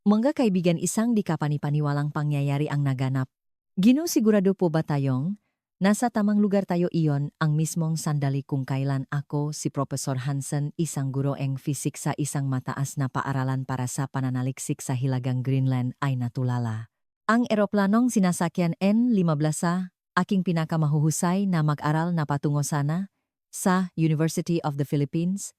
Mga kaibigan, isang di kapanipaniwalang pangyayari ang naganap. Sigurado po ba tayong nasa tamang lugar tayo? Iyon ang mismong sandali kung kailan ako, si Professor Hansen, isang guro ng fisik sa isang mataas na paaralan para sa pananaliksik sa Hilagang Greenland, ay natulala. Ang eroplanong sinasakyan N-15 sa aking pinakamahuhusay na mag-aral na patungo sana sa University of the Philippines.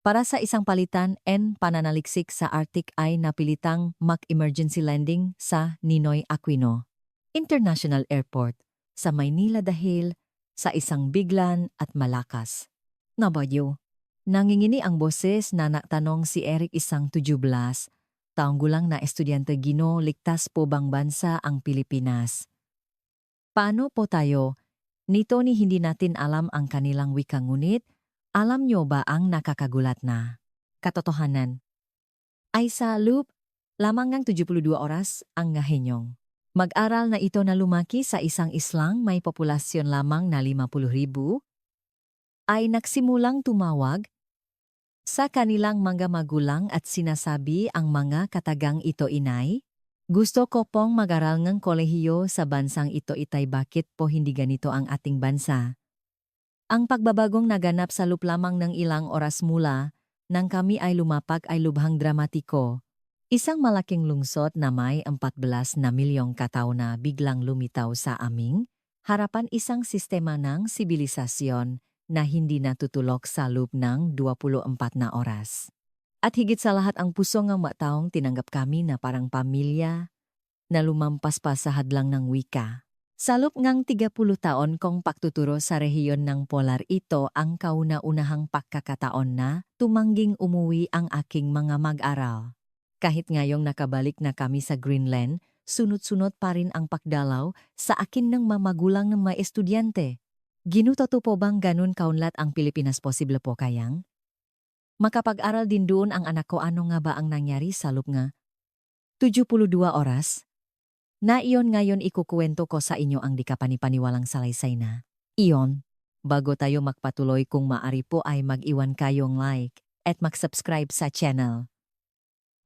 Para sa isang palitan pananaliksik sa Arctic ay napilitang mag-emergency landing sa Ninoy Aquino International Airport sa Maynila dahil sa isang biglan at malakas na bagyo. Nangingini ang boses na natanong si Eric, isang 17 taong gulang na estudyante. Ligtas po bang bansa ang Pilipinas? Paano po tayo? Nito ni hindi natin alam ang kanilang wika, ngunit alam nyo ba ang nakakagulat na katotohanan? Ay sa loob lamang ng 72 oras ang ngahenyong mag-aral na ito na lumaki sa isang islang may populasyon lamang na 50,000, ay nagsimulang tumawag sa kanilang mga magulang at sinasabi ang mga katagang ito, "Inay, gusto ko pong mag-aral ng kolehiyo sa bansang ito." Itay, bakit po hindi ganito ang ating bansa? Ang pagbabagong naganap sa loob lamang ng ilang oras mula nang kami ay lumapag ay lubhang dramatiko. Isang malaking lungsod na may 14 na milyong katao na biglang lumitaw sa aming harapan, isang sistema ng sibilisasyon na hindi natutulog sa loob ng 24 na oras. At higit sa lahat, ang puso ng mga taong tinanggap kami na parang pamilya na lumampas pa sa hadlang ng wika. Sa loob ng 30 taon kong pagtuturo sa rehiyon ng Polar, ito ang kauna-unahang pagkakataon na tumangging umuwi ang aking mga mag-aral. Kahit ngayong nakabalik na kami sa Greenland, sunod-sunod pa rin ang pagdalaw sa akin ng mamagulang ng mga estudyante. Totoo po bang ganun kaunlat ang Pilipinas? Posible po kayang makapag-aral din doon ang anak ko? Ano nga ba ang nangyari sa loob nga 72 oras? Na iyon ngayon ikukuwento ko sa inyo ang di kapanipaniwalang salaysay na iyon. Bago tayo magpatuloy, kung maaari po ay mag-iwan kayong like at mag-subscribe sa channel.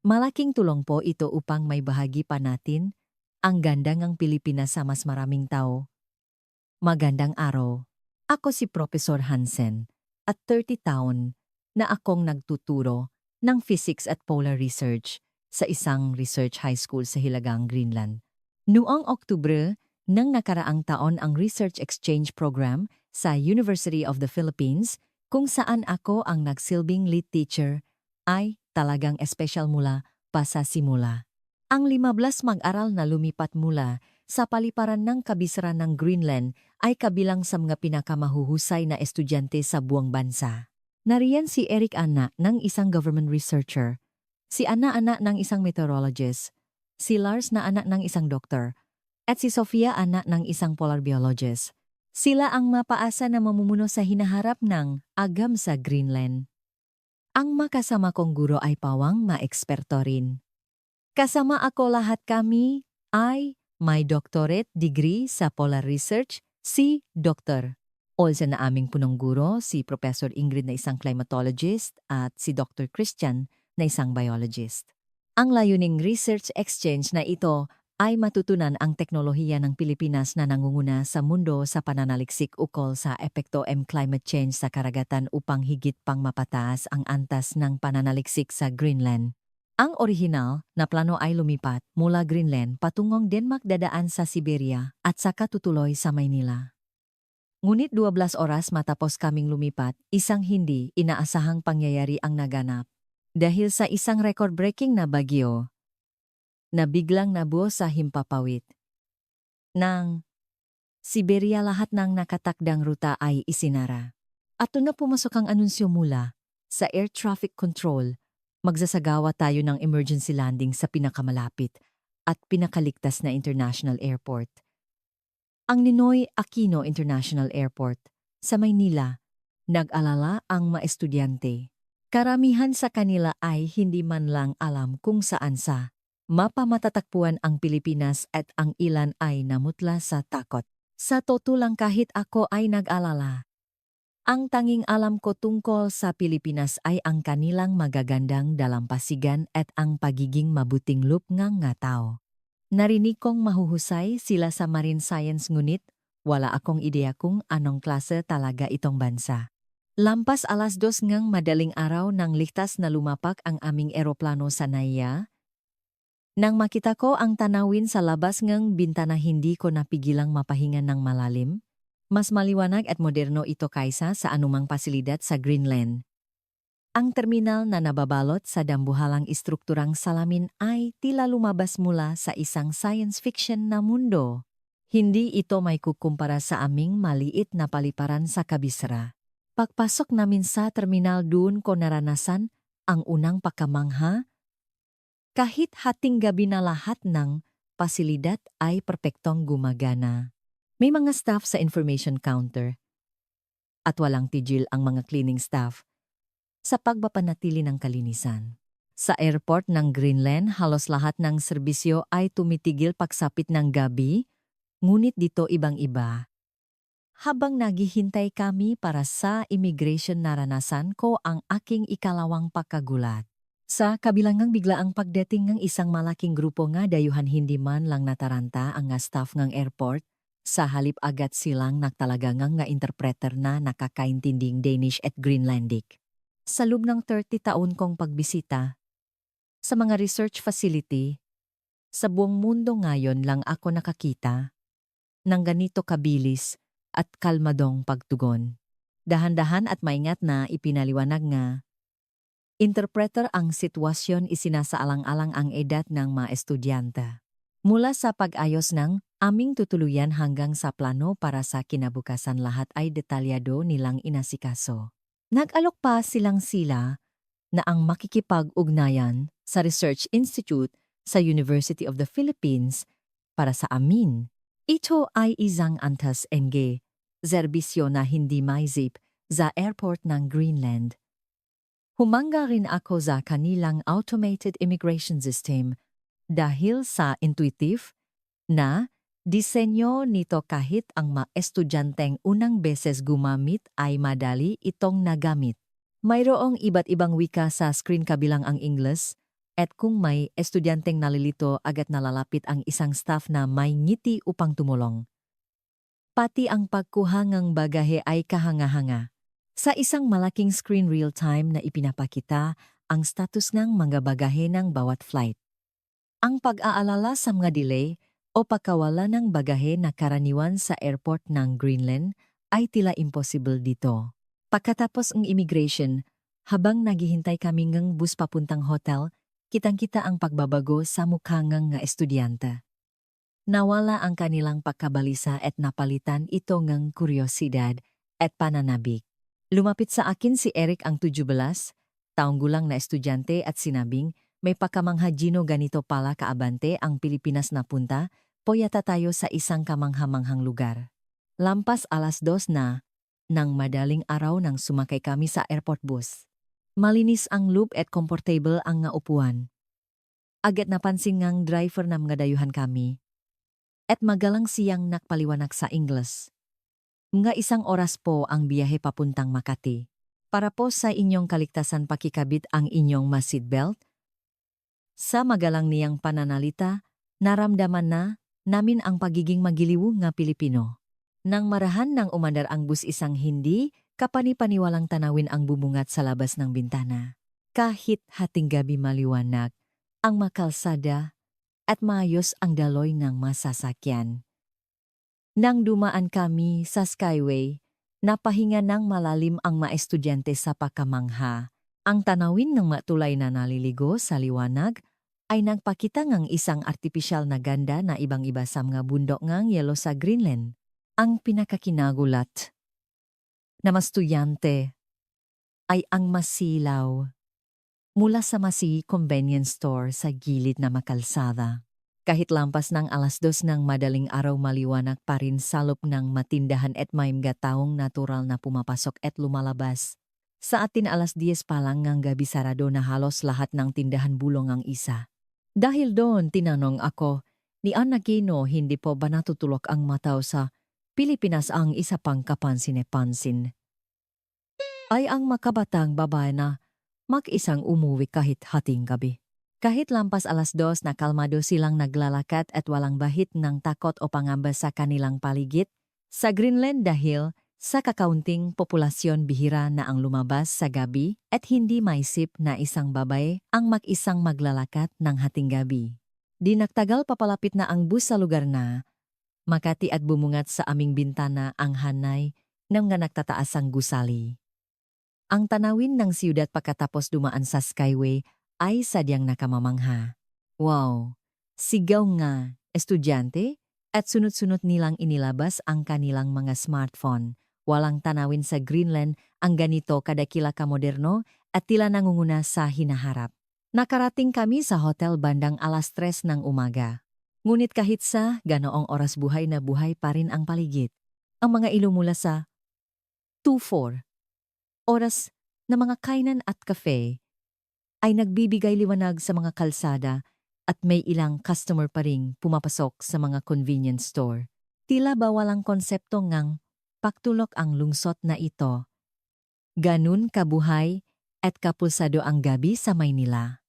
Malaking tulong po ito upang may bahagi pa natin ang ganda ng Pilipinas sa mas maraming tao. Magandang araw. Ako si Professor Hansen at 30 taon na akong nagtuturo ng physics at polar research sa isang research high school sa Hilagang Greenland. Noong Oktubre ng nakaraang taon, ang research exchange program sa University of the Philippines, kung saan ako ang nagsilbing lead teacher, ay talagang espesyal mula pa sa simula. Ang 15 mag-aral na lumipat mula sa paliparan ng kabisera ng Greenland ay kabilang sa mga pinakamahuhusay na estudyante sa buong bansa. Nariyan si Eric, anak ng isang government researcher, si Ana, anak ng isang meteorologist, si Lars na anak ng isang doktor, at si Sofia, anak ng isang polar biologist. Sila ang mapaasa na mamumuno sa hinaharap ng agam sa Greenland. Ang makasama kong guro ay pawang maeksperto rin. Kasama ako, lahat kami ay may doctorate degree sa polar research, si Dr. Olsen na aming punong guro, si Professor Ingrid na isang climatologist at si Dr. Christian na isang biologist. Ang layuning research exchange na ito ay matutunan ang teknolohiya ng Pilipinas na nangunguna sa mundo sa pananaliksik ukol sa epekto climate change sa karagatan upang higit pang mapataas ang antas ng pananaliksik sa Greenland. Ang orihinal na plano ay lumipat mula Greenland patungong Denmark, dadaan sa Siberia at saka tutuloy sa Maynila. Ngunit 12 oras matapos kaming lumipat, isang hindi inaasahang pangyayari ang naganap. Dahil sa isang record-breaking na bagyo na biglang nabuo sa himpapawid ng Siberia, lahat ng nakatakdang ruta ay isinara. At na pumasok ang anunsyo mula sa air traffic control, magsasagawa tayo ng emergency landing sa pinakamalapit at pinakaligtas na international airport, ang Ninoy Aquino International Airport sa Maynila. Nag-alala ang mga estudyante. Karamihan sa kanila ay hindi man lang alam kung saan sa mapa matatagpuan ang Pilipinas at ang ilan ay namutla sa takot. Sa totoo lang, kahit ako ay nag-alala. Ang tanging alam ko tungkol sa Pilipinas ay ang kanilang magagandang dalampasigan at ang pagiging mabuting lupngang nga tao. Narinig kong mahuhusay sila sa marine science ngunit wala akong ideya kung anong klase talaga itong bansa. Lampas 2:00 ngang madaling araw nang ligtas na lumapak ang aming eroplano sa Naiya. Nang makita ko ang tanawin sa labas ngang bintana hindi ko napigilang mapahinga ng malalim. Mas maliwanag at moderno ito kaysa sa anumang pasilidad sa Greenland. Ang terminal na nababalot sa dambuhalang istrukturang salamin ay tila lumabas mula sa isang science fiction na mundo. Hindi ito may kukumpara sa aming maliit na paliparan sa Kabisera. Pagpasok namin sa terminal doon ko naranasan ang unang pagkamangha. Kahit hating gabi na lahat ng pasilidad ay perpektong gumagana. May mga staff sa information counter at walang tigil ang mga cleaning staff sa pagpapanatili ng kalinisan. Sa airport ng Greenland, halos lahat ng serbisyo ay tumitigil pagsapit ng gabi, ngunit dito ibang-iba. Habang naghihintay kami para sa immigration, naranasan ko ang aking ikalawang pagkagulat. Sa kabilangang biglaang pagdating ng isang malaking grupo nga dayuhan hindi man lang nataranta ang nga staff ng airport, sa halip agad silang nagtalaga nga interpreter na nakakaintinding Danish at Greenlandic. Sa loob ng 30 taon kong pagbisita sa mga research facility, sa buong mundo ngayon lang ako nakakita ng ganito kabilis at kalmadong pagtugon. Dahan-dahan at maingat na ipinaliwanag nga interpreter ang sitwasyon, isinasaalang-alang ang edad ng mga estudyante. Mula sa pag-ayos ng aming tutuluyan hanggang sa plano para sa kinabukasan, lahat ay detalyado nilang inasikaso. Nag-alok pa sila na ang makikipag-ugnayan sa Research Institute sa University of the Philippines para sa amin. Ito ay isang antas ng serbisyo na hindi maisip sa airport ng Greenland. Humanga rin ako sa kanilang automated immigration system dahil sa intuitive na disenyo nito. Kahit ang mga estudyanteng unang beses gumamit ay madali itong nagamit. Mayroong iba't ibang wika sa screen kabilang ang Ingles, at kung may estudyanteng nalilito agad nalalapit ang isang staff na may ngiti upang tumulong. Pati ang pagkuha ng bagahe ay kahanga-hanga. Sa isang malaking screen real-time na ipinapakita ang status ng mga bagahe ng bawat flight. Ang pag-aalala sa mga delay o pagkawala ng bagahe na karaniwan sa airport ng Greenland ay tila impossible dito. Pagkatapos ng immigration, habang naghihintay kami ng bus papuntang hotel, kitang-kita ang pagbabago sa mukha ng estudyante. Nawala ang kanilang pagkabalisa at napalitan ito ng kuryosidad at pananabik. Lumapit sa akin si Eric, ang 17 taong gulang na estudyante, at sinabing, may pakamangha, Gino, ganito pala kaabante ang Pilipinas na punta, poyata tayo sa isang kamangha-manghang lugar. Lampas 2:00 na, nang madaling araw nang sumakay kami sa airport bus. Malinis ang loop at comfortable ang nga upuan. Agad napansin ngang driver na mga dayuhan kami. At magalang siyang nakpaliwanag sa Ingles. Mga 1 oras po ang biyahe papuntang Makati. Para po sa inyong kaligtasan, pakikabit ang inyong mga seatbelt. Sa magalang niyang pananalita, naramdaman na namin ang pagiging magiliw nga Pilipino. Nang marahan ng umandar ang bus, isang hindi kapani-paniwalang tanawin ang bumungat sa labas ng bintana. Kahit hating gabi, maliwanag ang makalsada at maayos ang daloy ng masasakyan. Nang dumaan kami sa Skyway, napahinga ng malalim ang mga estudyante sa pagkamangha. Ang tanawin ng matulay na naliligo sa liwanag ay nagpakita ng isang artipisyal na ganda na ibang-iba sa mga bundok ng yelo sa Greenland. Ang pinakakinagulat na mga estudyante ay ang masilaw mula sa masi convenience store sa gilid na makalsada. Kahit lampas ng 2:00 ng madaling araw, maliwanag pa rin sa loob ng matindahan at may mga taong natural na pumapasok at lumalabas. Sa atin 10:00 pa lang ng gabi, sarado na halos lahat ng tindahan, bulong ang isa. Dahil doon, tinanong ako ni Ana Gino, hindi po ba natutulog ang mataw sa Pilipinas? Ang isa pang kapansin-pansin ay ang makabatang babae na mag-isang umuwi kahit hating gabi. Kahit lampas 2:00 na kalmado silang naglalakad at walang bahid ng takot o pangamba sa kanilang paligid, sa Greenland dahil sa kakaunting populasyon bihira na ang lumabas sa gabi at hindi maisip na isang babae ang mag-isang maglalakad ng hating gabi. Di nagtagal papalapit na ang bus sa lugar na Makati at bumungat sa aming bintana ang hanay ng nga nagtataasang gusali. Ang tanawin ng siyudad pagkatapos dumaan sa skyway ay sadyang nakamamangha. Wow! Sigaw nga, estudyante, at sunod-sunod nilang inilabas ang kanilang mga smartphone. Walang tanawin sa Greenland ang ganito kadakila kamoderno at tila nangunguna sa hinaharap. Nakarating kami sa hotel bandang 3:00 ng umaga. Ngunit kahit sa ganoong oras buhay na buhay pa rin ang paligid. Ang mga ilaw mula sa 2:04 oras na mga kainan at kafe ay nagbibigay liwanag sa mga kalsada at may ilang customer pa ring pumapasok sa mga convenience store. Tila ba walang konsepto ngang paktulok ang lungsod na ito. Ganun kabuhay at kapulsado ang gabi sa Maynila.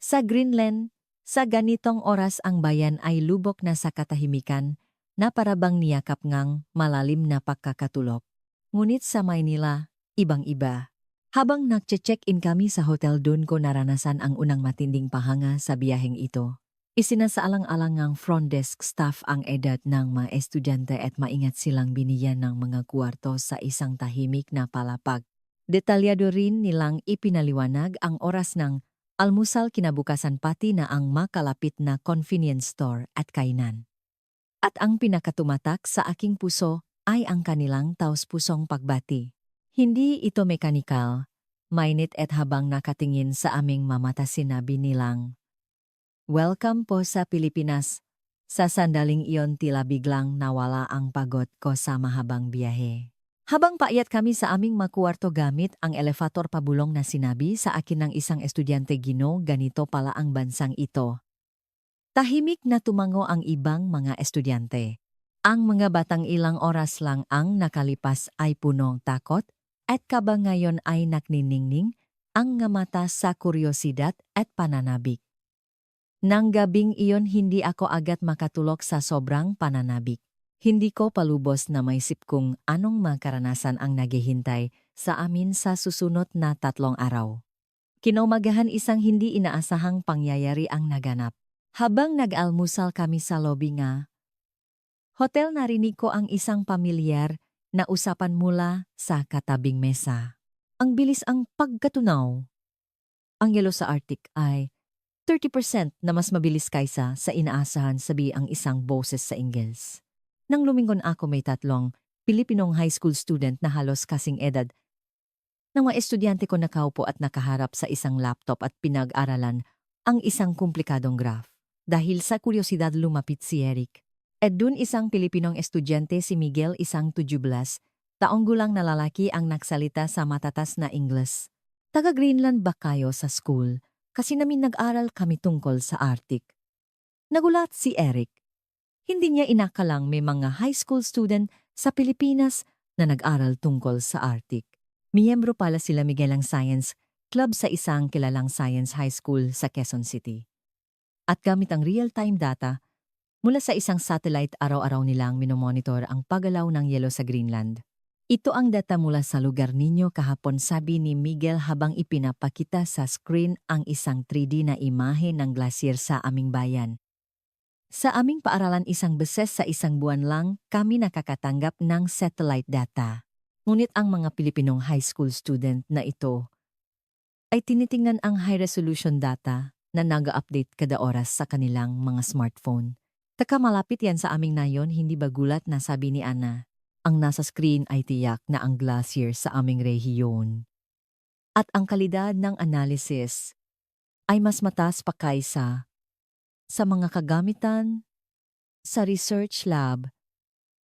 Sa Greenland, sa ganitong oras ang bayan ay lubok na sa katahimikan na parabang niyakap ngang malalim na pagkakatulog. Ngunit sa Maynila, ibang-iba. Habang nagche-check-in kami sa hotel doon ko naranasan ang unang matinding pahanga sa biyaheng ito. Isinasaalang-alang ng front desk staff ang edad ng mga estudyante at maingat silang binigyan ng mga kwarto sa isang tahimik na palapag. Detalyado rin nilang ipinaliwanag ang oras ng almusal kinabukasan pati na ang makalapit na convenience store at kainan. At ang pinakatumatak sa aking puso ay ang kanilang taos-pusong pagbati. Hindi ito mekanikal, mainit at habang nakatingin sa aming mamata sinabi nilang, "Welcome po sa Pilipinas." Sa sandaling iyon tila biglang nawala ang pagod ko sa mahabang biyahe. Habang paakyat kami sa aming makwarto gamit ang elevator pabulong na sinabi sa akin ng isang estudyante, "Gino, ganito pala ang bansang ito." Tahimik na tumango ang ibang mga estudyante. Ang mga batang ilang oras lang ang nakalipas ay punong takot at kaba ngayon ay nakniningning ang nga mata sa kuryosidad at pananabik. Nang gabing iyon hindi ako agad makatulog sa sobrang pananabik. Hindi ko palubos na maisip kung anong makaranasan ang naghihintay sa amin sa susunod na 3 araw. Kinaumagahan isang hindi inaasahang pangyayari ang naganap. Habang nag-almusal kami sa lobby nga hotel, narinig ko ang isang pamilyar na usapan mula sa katabing mesa. Ang bilis ang pagkatunaw. Ang yelo sa Arctic ay 30% na mas mabilis kaysa sa inaasahan, sabi ang isang boses sa Ingles. Nang lumingon ako, may 3 Pilipinong high school student na halos kasing edad ng mga estudyante ko nakaupo at nakaharap sa isang laptop at pinag-aralan ang isang komplikadong graph. Dahil sa kuryosidad lumapit si Eric. At dun isang Pilipinong estudyante si Miguel, isang 17 taong gulang na lalaki ang nagsalita sa matatas na Ingles. "Taga Greenland ba kayo sa school? Kasi namin nag-aral kami tungkol sa Arctic." Nagulat si Eric. Hindi niya inakalang may mga high school student sa Pilipinas na nag-aral tungkol sa Arctic. Miyembro pala sila Miguel ng Science Club sa isang kilalang science high school sa Quezon City. At gamit ang real-time data, mula sa isang satellite, araw-araw nilang minomonitor ang paggalaw ng yelo sa Greenland. "Ito ang data mula sa lugar ninyo kahapon," sabi ni Miguel habang ipinapakita sa screen ang isang 3D na imahe ng glacier sa aming bayan. "Sa aming paaralan isang beses sa isang buwan lang kami nakakatanggap ng satellite data." Ngunit ang mga Pilipinong high school student na ito ay tinitingnan ang high-resolution data na nag-update kada oras sa kanilang mga smartphone. "Taka, malapit yan sa aming nayon, hindi ba gulat na?" sabi ni Ana. Ang nasa screen ay tiyak na ang glacier sa aming rehiyon. At ang kalidad ng analysis ay mas mataas pa kaysa sa mga kagamitan sa research lab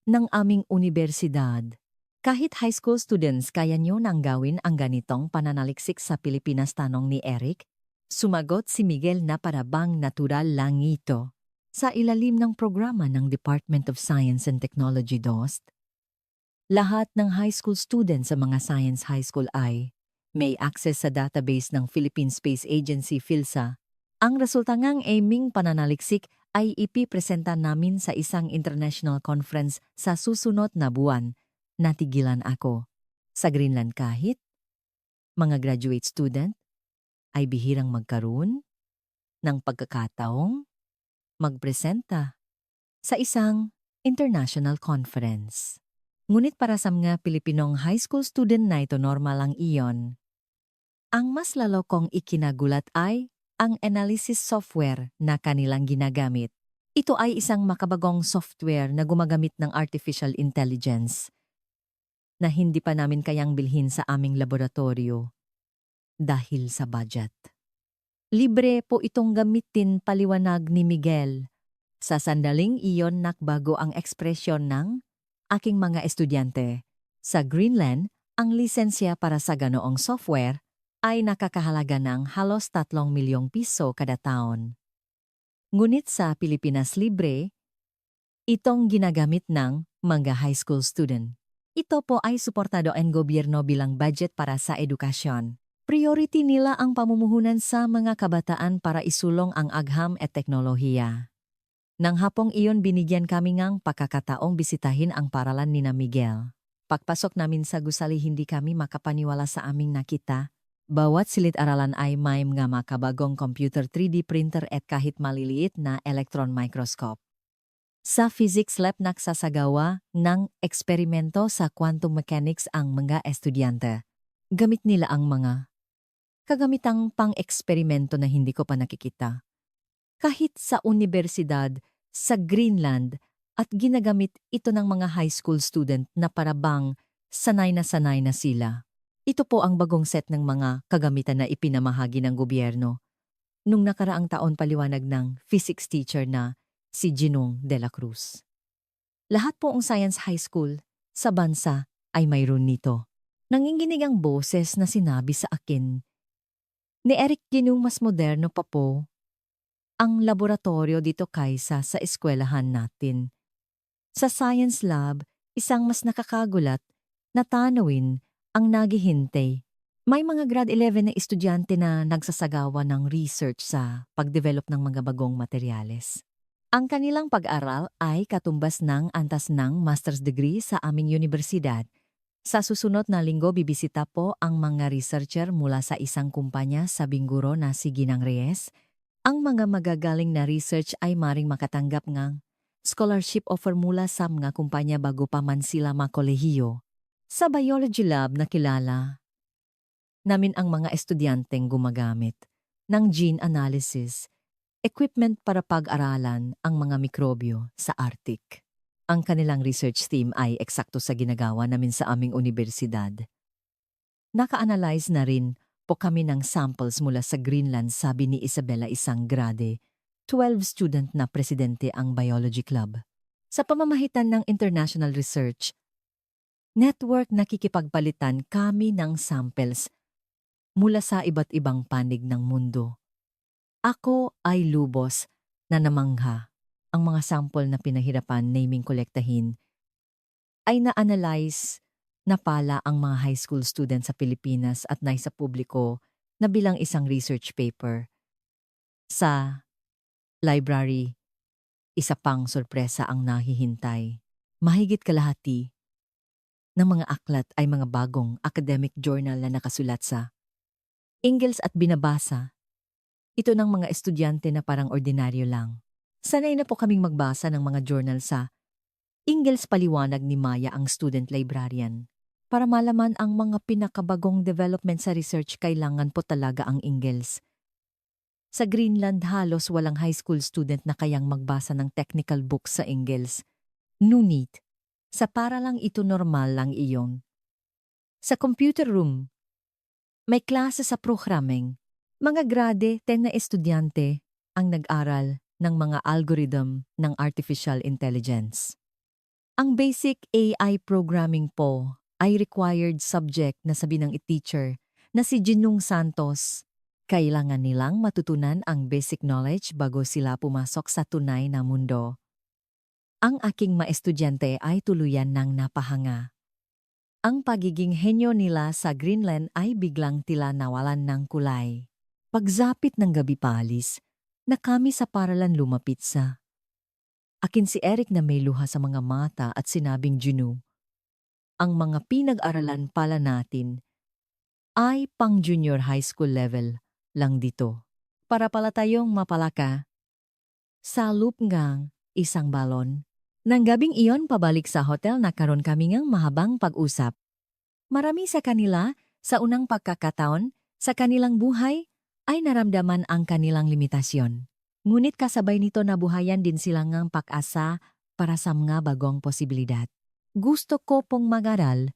ng aming unibersidad. "Kahit high school students, kaya nyo nang gawin ang ganitong pananaliksik sa Pilipinas?" tanong ni Eric. Sumagot si Miguel na parabang natural lang ito. "Sa ilalim ng programa ng Department of Science and Technology DOST, Lahat ng high school student sa mga science high school ay may access sa database ng Philippine Space Agency PhilSA. Ang resulta ngang aming pananaliksik ay ipipresenta namin sa isang international conference sa susunod na buwan. Natigilan ako. Sa Greenland kahit mga graduate student ay bihirang magkaroon ng pagkakataong magpresenta sa isang international conference. Ngunit para sa mga Pilipinong high school student na ito normal lang iyon. Ang mas lalo kong ikinagulat ay ang analysis software na kanilang ginagamit. Ito ay isang makabagong software na gumagamit ng artificial intelligence na hindi pa namin kayang bilhin sa aming laboratorio dahil sa budget. Libre po itong gamitin, paliwanag ni Miguel. Sa sandaling iyon nakbago ang ekspresyon ng aking mga estudyante. Sa Greenland, ang lisensya para sa ganoong software ay nakakahalaga ng halos 3 milyong piso kada taon. Ngunit sa Pilipinas libre, itong ginagamit ng mga high school student. Ito po ay suportado ng gobyerno bilang budget para sa edukasyon. Priority nila ang pamumuhunan sa mga kabataan para isulong ang agham at teknolohiya. Nang hapong iyon binigyan kami ngang pakakataong bisitahin ang paralan ni na Miguel. Pagpasok namin sa gusali hindi kami makapaniwala sa aming nakita. Bawat silid-aralan ay may mga makabagong computer 3D printer at kahit maliliit na electron microscope. Sa physics lab nagsasagawa ng eksperimento sa quantum mechanics ang mga estudyante. Gamit nila ang mga kagamitang pang-eksperimento na hindi ko pa nakikita. Kahit sa universidad, sa Greenland, at ginagamit ito ng mga high school student na parabang sanay na sila. Ito po ang bagong set ng mga kagamitan na ipinamahagi ng gobyerno. Nung nakaraang taon paliwanag ng physics teacher na si Ginong de la Cruz. Lahat po ang science high school sa bansa ay mayroon nito. Nanginginig ang boses na sinabi sa akin ni Eric Ginong mas moderno pa po ang laboratorio dito kaysa sa eskwelahan natin. Sa science lab, isang mas nakakagulat na tanawin ang naghihintay. May mga grade 11 na estudyante na nagsasagawa ng research sa pagdevelop ng mga bagong materyales. Ang kanilang pag-aral ay katumbas ng antas ng master's degree sa aming universidad. Sa susunod na linggo bibisita po ang mga researcher mula sa isang kumpanya sa Binguro na si Ginang Reyes. Ang mga magagaling na research ay maring makatanggap ng scholarship offer mula sa mga kumpanya bago pa man sila makolehiyo. Sa biology lab nakilala namin ang mga estudyanteng gumagamit ng gene analysis, equipment para pag-aralan ang mga mikrobyo sa Arctic. Ang kanilang research team ay eksakto sa ginagawa namin sa aming universidad. Naka-analyze na rin po kami ng samples mula sa Greenland, sabi ni Isabella, isang grade 12 student na presidente ang biology club. Sa pamamagitan ng international research network nakikipagpalitan kami ng samples mula sa iba't ibang panig ng mundo. Ako ay lubos na namangha. Ang mga sample na pinahirapan naming kolektahin ay na-analyze na pala ang mga high school students sa Pilipinas at naisa publiko na bilang isang research paper. Sa library, isa pang sorpresa ang nahihintay. Mahigit kalahati ng mga aklat ay mga bagong academic journal na nakasulat sa Ingles at binabasa. Ito ng mga estudyante na parang ordinaryo lang. Sanay na po kaming magbasa ng mga journal sa Ingles, paliwanag ni Maya, ang student librarian. Para malaman ang mga pinakabagong development sa research, kailangan po talaga ang Ingles. Sa Greenland, halos walang high school student na kayang magbasa ng technical books sa Ingles. Ngunit, sa paralang ito normal lang iyon. Sa computer room, may klase sa programming. Mga grade 10 na estudyante ang nag-aral ng mga algorithm ng artificial intelligence. Ang basic AI programming po ay required subject na sabi ng teacher na si Ginong Santos. Kailangan nilang matutunan ang basic knowledge bago sila pumasok sa tunay na mundo. Ang aking mga estudyante ay tuluyan ng napahanga. Ang pagiging henyo nila sa Greenland ay biglang tila nawalan ng kulay. Pagsapit ng gabi paalis, na kami sa paralan lumapit sa. Akin si Eric na may luha sa mga mata at sinabing, Juno, ang mga pinag-aralan pala natin ay pang junior high school level lang dito. Para pala tayong mapalaka. Sa loop ngang isang balon. Nang gabing iyon pabalik sa hotel nakaroon kami ngang mahabang pag-usap. Marami sa kanila, sa unang pagkakataon, sa kanilang buhay, ay naramdaman ang kanilang limitasyon. Ngunit kasabay nito nabuhayan din sila ngang pag-asa para sa mga bagong posibilidad. Gusto ko pong mag-aral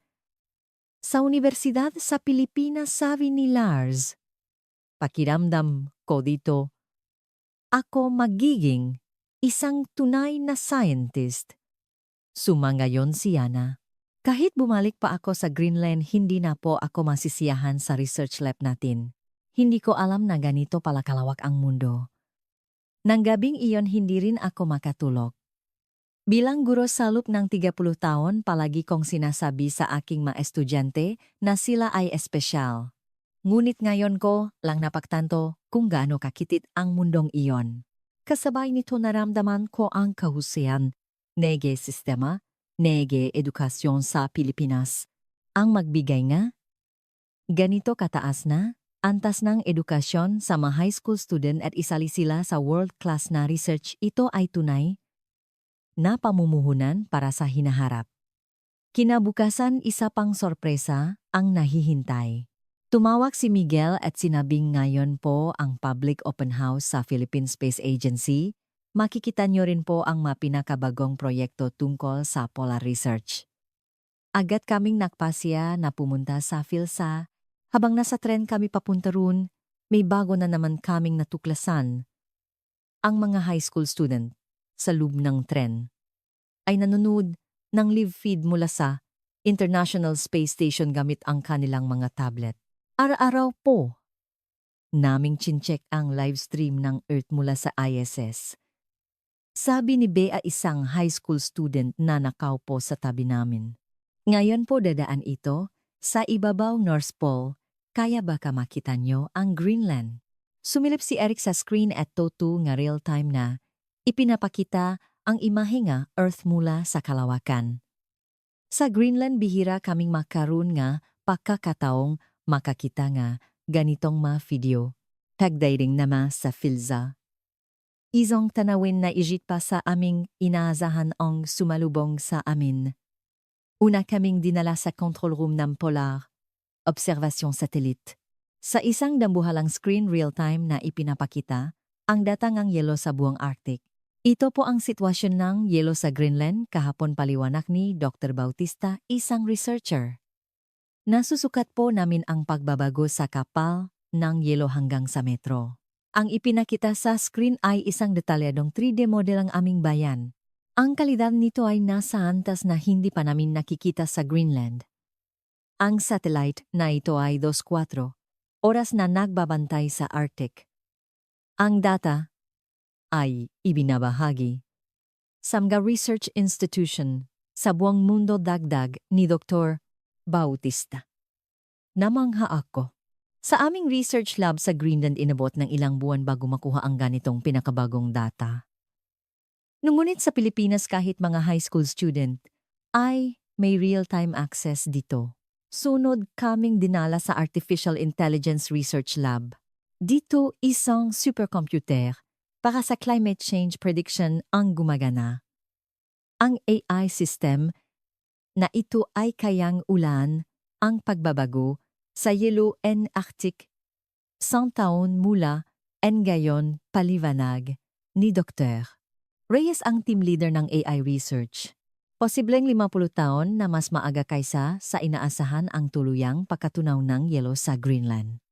sa Universidad sa Pilipinas, sabi ni Lars. Pakiramdam ko dito, ako magiging isang tunay na scientist. Sumangayon si Yana. Kahit bumalik pa ako sa Greenland, hindi na po ako masisiyahan sa research lab natin. Hindi ko alam na ganito pala kalawak ang mundo. Nang gabing iyon hindi rin ako makatulog. Bilang guro sa loob ng 30 taon, palagi kong sinasabi sa aking mga estudyante na sila ay espesyal. Ngunit ngayon ko lang napagtanto kung gaano kakitit ang mundong iyon. Kasabay nito naramdaman ko ang kahusayan, nege sistema, nege edukasyon sa Pilipinas. Ang magbigay nga? Ganito kataas na, antas ng edukasyon sa mga high school student at isali sila sa world-class na research, ito ay tunay na pamumuhunan para sa hinaharap. Kinabukasan isa pang sorpresa ang nahihintay. Tumawag si Miguel at sinabing ngayon po ang public open house sa Philippine Space Agency. Makikita niyo rin po ang mga pinakabagong proyekto tungkol sa polar research. Agad kaming nagpasya na pumunta sa PhilSA. Habang nasa tren kami papunta roon, may bago na naman kaming natuklasan. Ang mga high school student sa loob ng tren ay nanonood ng live feed mula sa International Space Station gamit ang kanilang mga tablet. Araw-araw po naming chincheck ang live stream ng Earth mula sa ISS. Sabi ni Bea, isang high school student na nakaupo sa tabi namin. Ngayon po dadaan ito sa ibabaw North Pole, kaya baka makita nyo ang Greenland. Sumilip si Eric sa screen at toto nga real-time na ipinapakita ang imahe nga Earth mula sa kalawakan. Sa Greenland bihira kaming makaroon nga pagkakataong makakita nga ganitong mga video. Tagdating nama sa PhilSA. Isang tanawin na ijit pa sa aming inaasahan ang sumalubong sa amin. Una kaming dinala sa control room ng Polar Observation Satellite. Sa isang dambuhalang screen real-time na ipinapakita ang datangang yelo sa buong Arctic. Ito po ang sitwasyon ng yelo sa Greenland kahapon, paliwanag ni Dr. Bautista, isang researcher. Nasusukat po namin ang pagbabago sa kapal ng yelo hanggang sa metro. Ang ipinakita sa screen ay isang detalyadong 3D model ng aming bayan. Ang kalidad nito ay nasa antas na hindi pa namin nakikita sa Greenland. Ang satellite na ito ay 24 oras na nagbabantay sa Arctic. Ang data ay ibinabahagi sa mga research institution sa buong mundo, dagdag ni Dr. Bautista. Namangha ako. Sa aming research lab sa Greenland inabot ng ilang buwan bago makuha ang ganitong pinakabagong data. Ngunit sa Pilipinas kahit mga high school student ay may real-time access dito. Sunod kaming dinala sa Artificial Intelligence Research Lab. Dito isang supercomputer para sa climate change prediction ang gumagana. Ang AI system na ito ay kayang ulan ang pagbabago sa yelo en Arctic 100 taon mula en gayon, paliwanag ni Dr. Reyes, ang team leader ng AI research. Posibleng 50 taon na mas maaga kaysa sa inaasahan ang tuluyang pagkatunaw ng yelo sa Greenland.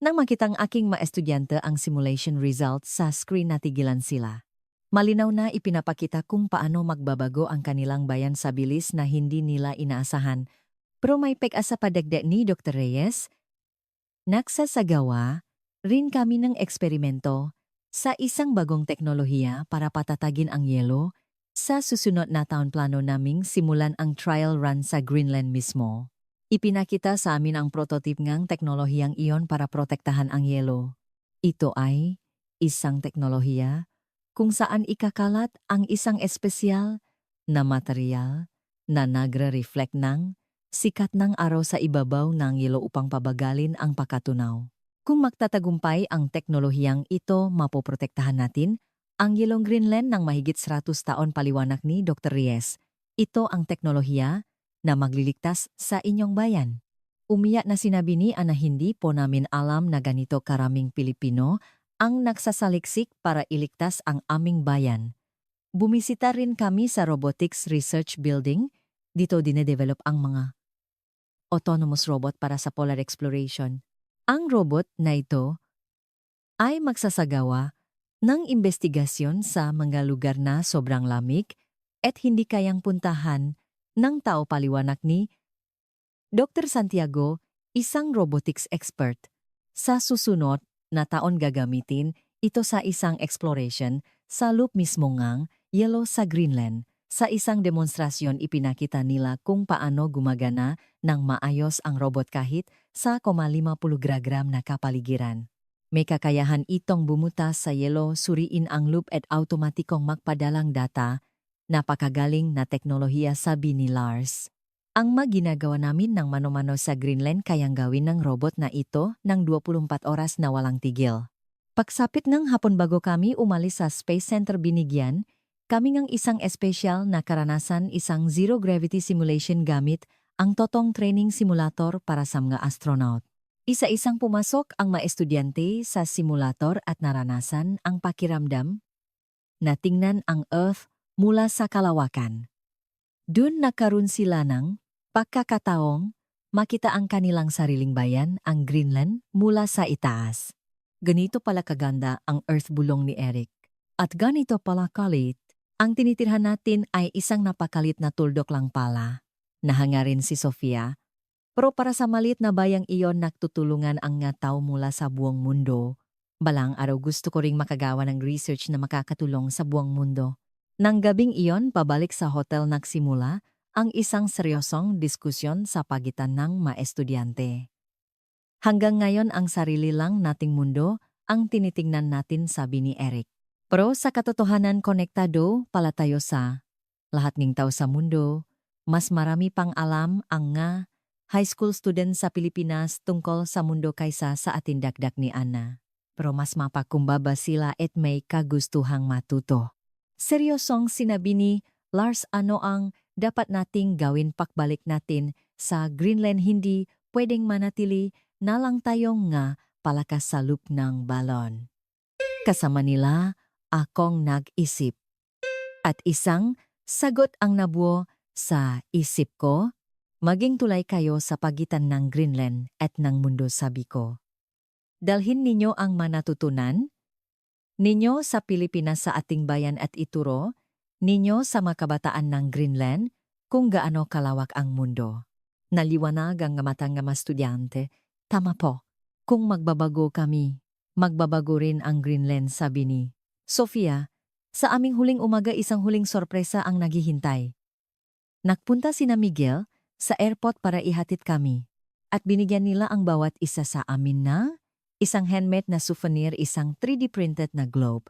Nang makitang aking mga estudyante ang simulation results sa screen, natigilan sila. Malinaw na ipinapakita kung paano magbabago ang kanilang bayan sa bilis na hindi nila inaasahan. Pero may pag-asa pa, dagdag ni Dr. Reyes. Nagsasagawa rin kami ng eksperimento sa isang bagong teknolohiya para patatagin ang yelo Sa susunod na taon plano naming simulan ang trial run sa Greenland mismo. Ipinakita sa amin ang prototype ngang teknolohiyang iyon para protektahan ang yelo. Ito ay isang teknolohiya kung saan ikakalat ang isang espesyal na material na nagre-reflect ng sikat ng araw sa ibabaw ng yelo upang pabagalin ang pagkatunaw. Kung magtatagumpay ang teknolohiyang ito, mapoprotektahan natin ang yelong Greenland ng mahigit 100 taon, paliwanag ni Dr. Reyes. Ito ang teknolohiya na magliligtas sa inyong bayan. Umiyak na sinabi ni Ana, hindi po namin alam na ganito karaming Pilipino ang nagsasaliksik para iligtas ang aming bayan. Bumisita rin kami sa Robotics Research Building. Dito dinedevelop ang mga autonomous robot para sa polar exploration. Ang robot na ito ay magsasagawa ng investigasyon sa mga lugar na sobrang lamig at hindi kayang puntahan ng tao, paliwanag ni Dr. Santiago, isang robotics expert. Sa susunod na taon gagamitin ito sa isang exploration sa loop mismo ngang yelo sa Greenland. Sa isang demonstrasyon ipinakita nila kung paano gumagana ng maayos ang robot kahit sa 50 gram na kapaligiran. May kakayahan itong bumutas sa yelo, suriin ang loop at automatikong magpadalang data. Napakagaling na teknolohiya, sabi ni Lars. Ang maginagawa namin ng mano-mano sa Greenland kayang gawin ng robot na ito ng 24 oras na walang tigil. Pagsapit ng hapon bago kami umalis sa Space Center, binigyan kami ng isang espesyal na karanasan, isang zero-gravity simulation gamit ang Totong training simulator para sa mga astronaut. Isa-isang pumasok ang mga estudyante sa simulator at naranasan ang pakiramdam na tingnan ang Earth mula sa kalawakan. Doon nakaroon sila ng pagkakataong makita ang kanilang sariling bayan, ang Greenland, mula sa itaas. Ganito pala kaganda ang Earth, bulong ni Eric. At ganito pala kalit. Ang tinitirhan natin ay isang napakalit na tuldok lang pala. Nahangarin si Sofia. Pero para sa maliit na bayang iyon, nagtutulungan ang nga tao mula sa buong mundo. Balang araw gusto ko ring makagawa ng research na makakatulong sa buong mundo. Nang gabing iyon, pabalik sa hotel, nagsimula ang isang seryosong diskusyon sa pagitan ng mga estudyante. Hanggang ngayon ang sarili lang nating mundo ang tinitingnan natin, sabi ni Eric. Pero sa katotohanan, konektado pala tayo sa lahat ng tao sa mundo. Mas marami pang alam ang nga high school student sa Pilipinas tungkol sa mundo kaysa sa atin, dagdag ni Ana. Pero mas mapakumbaba sila at may kagustuhang matuto. Seryosong sinabi ni Lars, ano ang dapat nating gawin pagbalik natin sa Greenland? Hindi pwedeng manatili na lang tayong nga palakas sa loop ng balon. Kasama nila, akong nag-isip. At isang sagot ang nabuo sa isip ko, maging tulay kayo sa pagitan ng Greenland at ng mundo, sabi ko. Dalhin ninyo ang manatutunan ninyo sa Pilipinas sa ating bayan at ituro ninyo sa mga kabataan ng Greenland kung gaano kalawak ang mundo. Naliwanag ang matang mga estudyante. Tama po, kung magbabago kami, magbabago rin ang Greenland, sabi ni Sofia. Sa aming huling umaga, isang huling sorpresa ang naghihintay. Nagpunta sina Miguel sa airport para ihatid kami at binigyan nila ang bawat isa sa amin na isang handmade na souvenir, isang 3D printed na globe.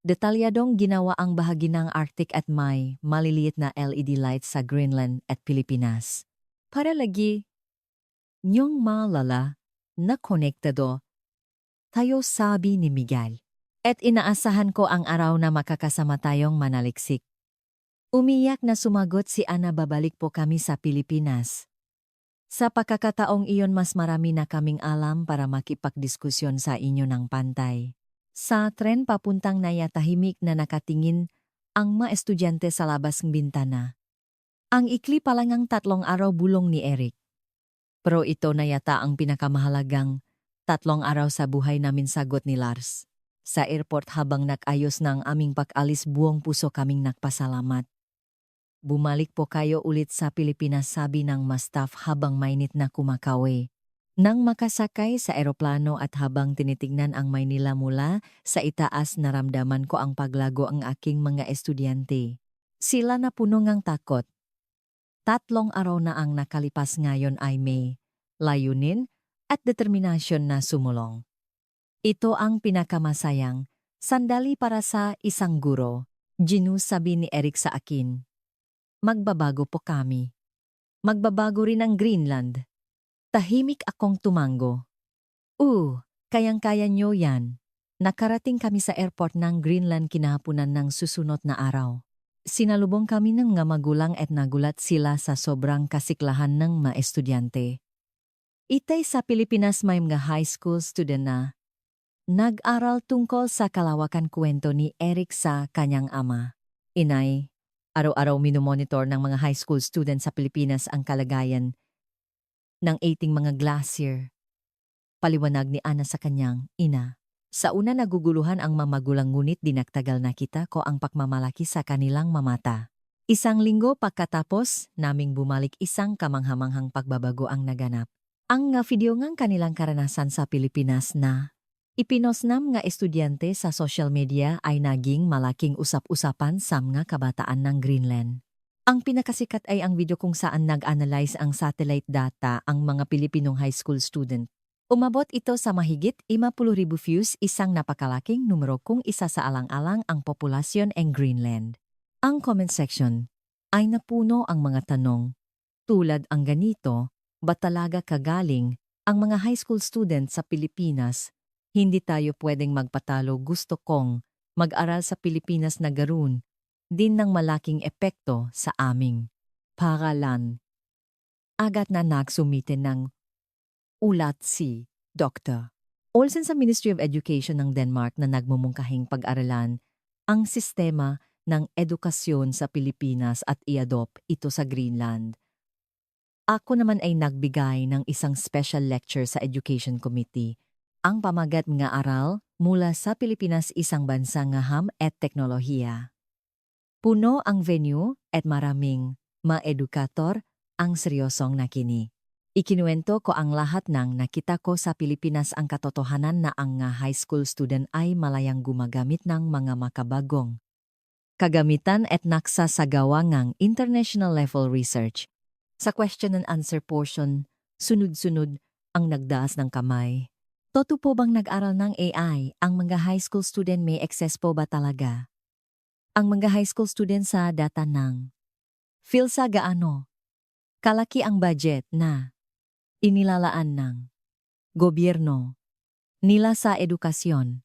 Detalyadong ginawa ang bahagi ng Arctic at may maliliit na LED lights sa Greenland at Pilipinas. Para lagi niyong maalala na konektado tayo, sabi ni Miguel. At inaasahan ko ang araw na makakasama tayong manaliksik. Umiyak na sumagot si Ana, babalik po kami sa Pilipinas. Sa pagkakataong iyon, mas marami na kaming alam para makipagdiskusyon sa inyo ng pantay. Sa tren papuntang Naya, tahimik na nakatingin ang mga estudyante sa labas ng bintana. Ang ikli pa lang ang 3 araw, bulong ni Eric. Pero ito na yata ang pinakamahalagang 3 araw sa buhay namin, sagot ni Lars. Sa airport habang nag-ayos ng aming pag-alis, buong puso kaming nagpasalamat. Bumalik po kayo ulit sa Pilipinas, sabi ng mga staff habang mainit na kumakawi. Nang makasakay sa eroplano at habang tinitignan ang Maynila mula sa itaas, naramdaman ko ang paglago ang aking mga estudyante. Sila na puno ngang takot. 3 araw na ang nakalipas ngayon ay may layunin at determinasyon na sumulong. Ito ang pinakamasayang sandali para sa isang guro. Ginu, sabi ni Eric sa akin. Magbabago po kami. Magbabago rin ang Greenland. Tahimik akong tumango. Kayang-kaya nyo yan. Nakarating kami sa airport ng Greenland kinahaponan ng susunod na araw. Sinalubong kami ng mga magulang at nagulat sila sa sobrang kasiklahan ng mga estudyante. Itay sa Pilipinas may mga high school student na nag-aral tungkol sa kalawakan kwento ni Eric sa kanyang ama. Inay, araw-araw minomonitor ng mga high school student sa Pilipinas ang kalagayan ng 18 mga glacier. Paliwanag ni Ana sa kanyang ina. Sa una naguguluhan ang mamagulang ngunit dinagtagal nakita ko ang pagmamalaki sa kanilang mamata. 1 linggo pagkatapos naming bumalik isang kamanghamanghang pagbabago ang naganap. Ang nga video ngang kanilang karanasan sa Pilipinas na ipinosnam nga estudyante sa social media ay naging malaking usap-usapan sa mga kabataan ng Greenland. Ang pinakasikat ay ang video kung saan nag-analyze ang satellite data ang mga Pilipinong high school student. Umabot ito sa mahigit 50,000 views, isang napakalaking numero kung isa sa alang-alang ang populasyon ng Greenland. Ang comment section ay napuno ang mga tanong. Tulad ang ganito, ba talaga kagaling ang mga high school students sa Pilipinas? Hindi tayo pwedeng magpatalo, gusto kong mag-aral sa Pilipinas na garoon din ng malaking epekto sa aming paralan. Agad na nagsumite ng ulat si Dr. Olsen sa Ministry of Education ng Denmark na nagmumungkahing pag-aralan ang sistema ng edukasyon sa Pilipinas at i-adopt ito sa Greenland. Ako naman ay nagbigay ng isang special lecture sa Education Committee. Ang pamagat nga aral mula sa Pilipinas, isang bansa nga ham at teknolohiya. Puno ang venue at maraming ma-edukator ang seryosong nakinig. Ikinuwento ko ang lahat ng nakita ko sa Pilipinas, ang katotohanan na ang nga high school student ay malayang gumagamit ng mga makabagong kagamitan at nagsasagawa ng international level research. Sa question and answer portion, sunod-sunod ang nagdaas ng kamay. Totoo po bang nag-aral ng AI ang mga high school student? May access po ba talaga ang mga high school student sa data ng PhilSA? Gaano kalaki ang budget na inilalaan ng gobyerno nila sa edukasyon?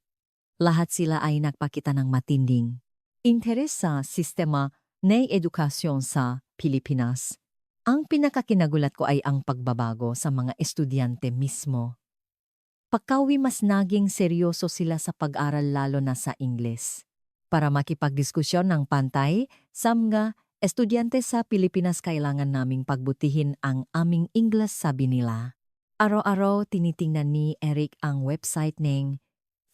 Lahat sila ay nagpakita ng matinding interes sa sistema ng edukasyon sa Pilipinas. Ang pinakakinagulat ko ay ang pagbabago sa mga estudyante mismo. Pagkawi mas naging seryoso sila sa pag-aral, lalo na sa Ingles. Para makipagdiskusyon ng pantay sa mga estudyante sa Pilipinas, kailangan naming pagbutihin ang aming Ingles, sabi nila. Araw-araw tinitingnan ni Eric ang website ng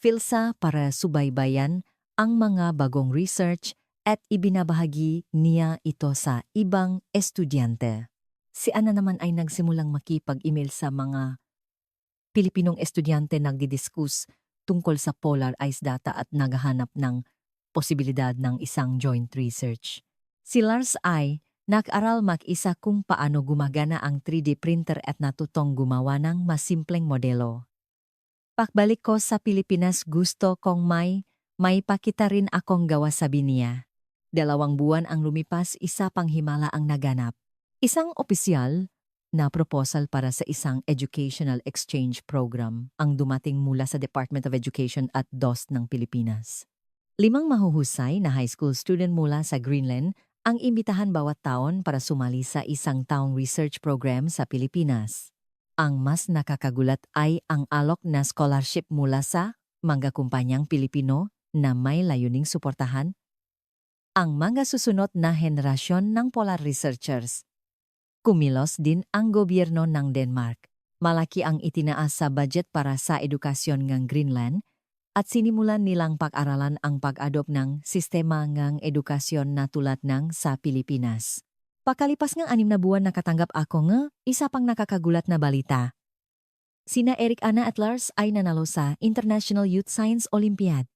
PhilSA para subaybayan ang mga bagong research at ibinabahagi niya ito sa ibang estudyante. Si Ana naman ay nagsimulang makipag-email sa mga Pilipinong estudyante, nagdidiskus tungkol sa polar ice data at naghahanap ng posibilidad ng isang joint research. Si Lars ay nag-aral mag-isa kung paano gumagana ang 3D printer at natutong gumawa ng mas simpleng modelo. Pagbalik ko sa Pilipinas, gusto kong may pakita rin akong gawa, sabi niya. 2 buwan ang lumipas, isa pang himala ang naganap. Isang opisyal na proposal para sa isang educational exchange program ang dumating mula sa Department of Education at DOST ng Pilipinas. 5 mahuhusay na high school student mula sa Greenland ang imbitahan bawat taon para sumali sa isang taong research program sa Pilipinas. Ang mas nakakagulat ay ang alok na scholarship mula sa mga kumpanyang Pilipino na may layuning suportahan ang mga susunod na henerasyon ng polar researchers. Kumilos din ang gobyerno ng Denmark. Malaki ang itinaas sa budget para sa edukasyon ng Greenland at sinimulan nilang pag-aralan ang pag-adopt ng sistema ng edukasyon na tulad ng sa Pilipinas. Pakalipas ng 6 na buwan nakatanggap ako ng isa pang nakakagulat na balita. Sina Eric, Ana at Lars ay nanalo sa International Youth Science Olympiad.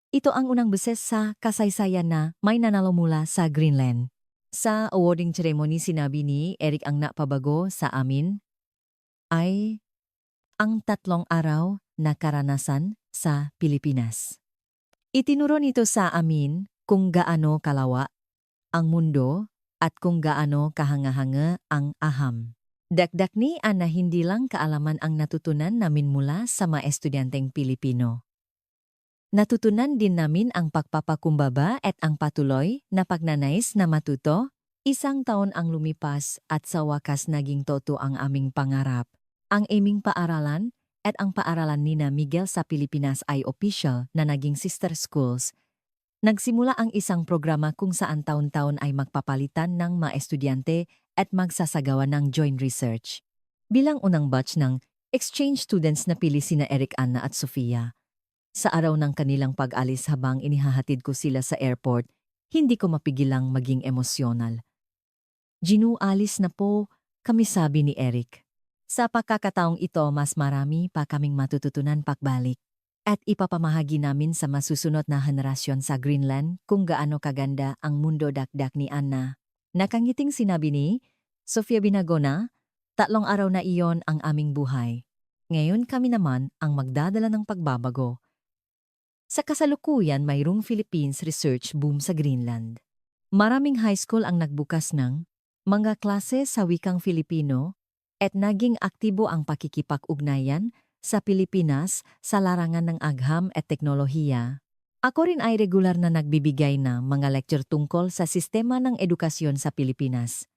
Ito ang unang beses sa kasaysayan na may nanalo mula sa Greenland. Sa awarding ceremony sinabi ni Eric ang napabago sa amin ay ang 3 araw na karanasan sa Pilipinas. Itinuro nito sa amin kung gaano kalawa ang mundo at kung gaano kahanga-hanga ang aham. Dagdag ni na hindi lang kaalaman ang natutunan namin mula sa mga estudyanteng Pilipino. Natutunan din namin ang pagpapakumbaba at ang patuloy na pagnanais na matuto. 1 taon ang lumipas at sa wakas naging totoo ang aming pangarap. Ang aming paaralan at ang paaralan ni Miguel sa Pilipinas ay official na naging sister schools. Nagsimula ang isang programa kung saan taon-taon ay magpapalitan ng mga estudyante at magsasagawa ng joint research. Bilang unang batch ng exchange students na pili sina Eric, Anna at Sofia. Sa araw ng kanilang pag-alis habang inihahatid ko sila sa airport, hindi ko mapigilang maging emosyonal. Alis na po, kami sabi ni Eric. Sa pagkakataong ito mas marami pa kaming matututunan pagbalik. At ipapamahagi namin sa masusunod na henerasyon sa Greenland kung gaano kaganda ang mundo, dagdag ni Anna. Nakangiting sinabi ni Sofia Binagona, 3 araw na iyon ang aming buhay. Ngayon kami naman ang magdadala ng pagbabago. Sa kasalukuyan mayroong Philippines research boom sa Greenland. Maraming high school ang nagbukas ng mga klase sa wikang Filipino at naging aktibo ang pakikipag-ugnayan sa Pilipinas sa larangan ng agham at teknolohiya. Ako rin ay regular na nagbibigay ng mga lecture tungkol sa sistema ng edukasyon sa Pilipinas.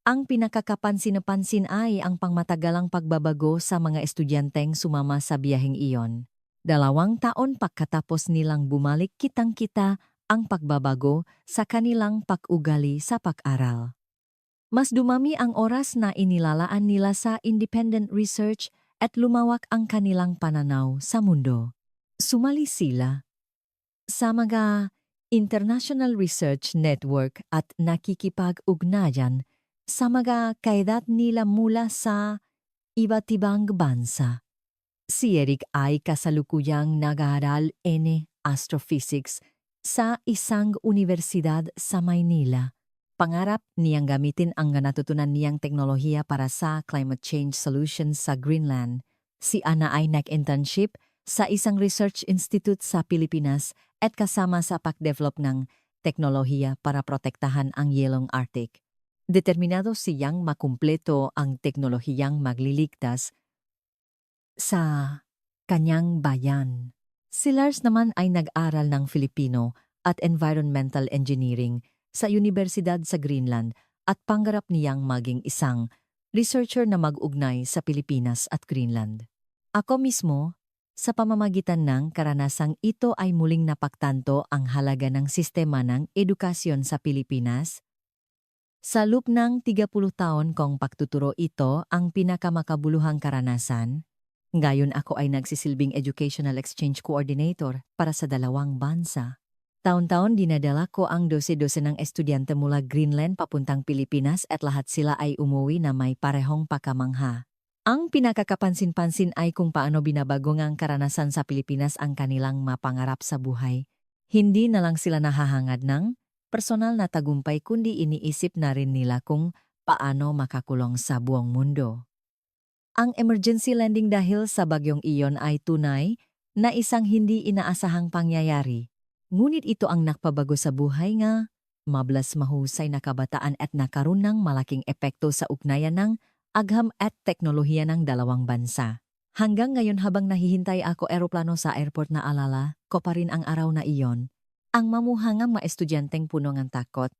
Ang pinakakapansin-pansin ay ang pangmatagalang pagbabago sa mga estudyanteng sumama sa biyaheng iyon. 2 taon pagkatapos nilang bumalik, kitang-kita ang pagbabago sa kanilang pag-ugali sa pag-aral. Mas dumami ang oras na inilalaan nila sa independent research at lumawak ang kanilang pananaw sa mundo. Sumali sila sa mga international research network at nakikipag-ugnayan sa mga kaedat nila mula sa iba't ibang bansa. Si Eric ay kasalukuyang nag-aaral astrophysics sa isang universidad sa Maynila. Pangarap niyang gamitin ang natutunan niyang teknolohiya para sa climate change solutions sa Greenland. Si Anna ay nag-internship sa isang research institute sa Pilipinas at kasama sa pag-develop ng teknolohiya para protektahan ang yelong Arctic. Determinado siyang makumpleto ang teknolohiyang magliligtas sa kanyang bayan. Si Lars naman ay nag-aral ng Filipino at Environmental Engineering sa Universidad sa Greenland at pangarap niyang maging isang researcher na mag-ugnay sa Pilipinas at Greenland. Ako mismo, sa pamamagitan ng karanasang ito ay muling napagtanto ang halaga ng sistema ng edukasyon sa Pilipinas. Sa loob ng 30 taon kong pagtuturo, ito ang pinakamakabuluhang karanasan. Ngayon ako ay nagsisilbing Educational Exchange Coordinator para sa 2 bansa. Taon-taon dinadala ko ang 12 ng estudyante mula Greenland papuntang Pilipinas at lahat sila ay umuwi na may parehong pakamangha. Ang pinakakapansin-pansin ay kung paano binabago ng karanasan sa Pilipinas ang kanilang mapangarap sa buhay. Hindi na lang sila nahahangad ng personal na tagumpay kundi iniisip na rin nila kung paano makakulong sa buong mundo. Ang emergency landing dahil sa bagyong iyon ay tunay na isang hindi inaasahang pangyayari. Ngunit ito ang nakpabago sa buhay nga, mablas mahusay na kabataan at nakaroon ng malaking epekto sa ugnayan ng agham at teknolohiya ng 2 bansa. Hanggang ngayon habang nahihintay ako eroplano sa airport, na alala ko pa rin ang araw na iyon. Ang mamuhangang mga estudyanteng puno ng takot.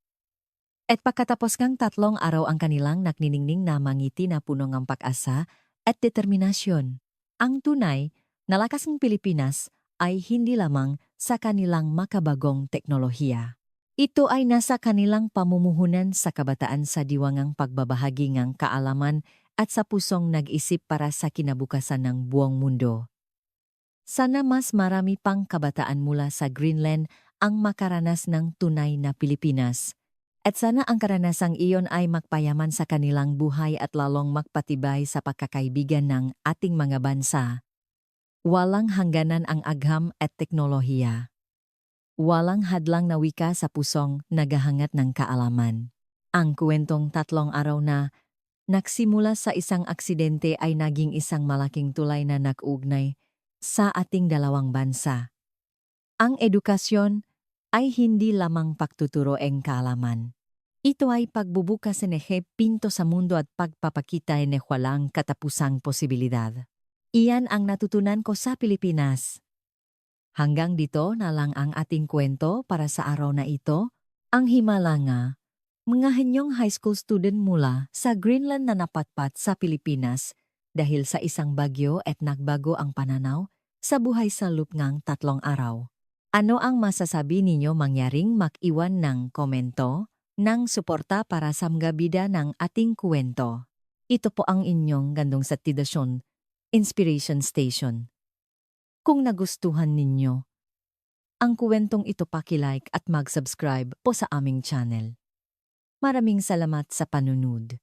At pagkatapos ng 3 araw ang kanilang nakniningning na mangiti na puno ng pag-asa at determinasyon. Ang tunay na lakas ng Pilipinas ay hindi lamang sa kanilang makabagong teknolohiya. Ito ay nasa kanilang pamumuhunan sa kabataan, sa diwangang pagbabahagi ng kaalaman at sa pusong nag-isip para sa kinabukasan ng buong mundo. Sana mas marami pang kabataan mula sa Greenland ang makaranas ng tunay na Pilipinas. At sana ang karanasang iyon ay magpayaman sa kanilang buhay at lalong magpatibay sa pagkakaibigan ng ating mga bansa. Walang hangganan ang agham at teknolohiya. walang hadlang na wika sa pusong naghahangat ng kaalaman. Ang kwentong 3 araw na nagsimula sa isang aksidente ay naging isang malaking tulay na nag-ugnay sa ating dalawang bansa. Ang edukasyon ay hindi lamang pagtuturo ng kaalaman. Ito ay pagbubukas ng pinto sa mundo at pagpapakita ng walang katapusang posibilidad. Iyan ang natutunan ko sa Pilipinas. Hanggang dito na lang ang ating kwento para sa araw na ito. Ang himala nga, mga henyong high school student mula sa Greenland na napatpat sa Pilipinas dahil sa isang bagyo at nagbago ang pananaw sa buhay sa loob ng 3 araw. Ano ang masasabi ninyo mangyaring mag-iwan ng komento? Ng suporta para sa mga bida ng ating kwento. Ito po ang inyong gandong satidasyon, Inspiration Station. Kung nagustuhan ninyo ang kwentong ito, paki-like at mag-subscribe po sa aming channel. Maraming salamat sa panunod.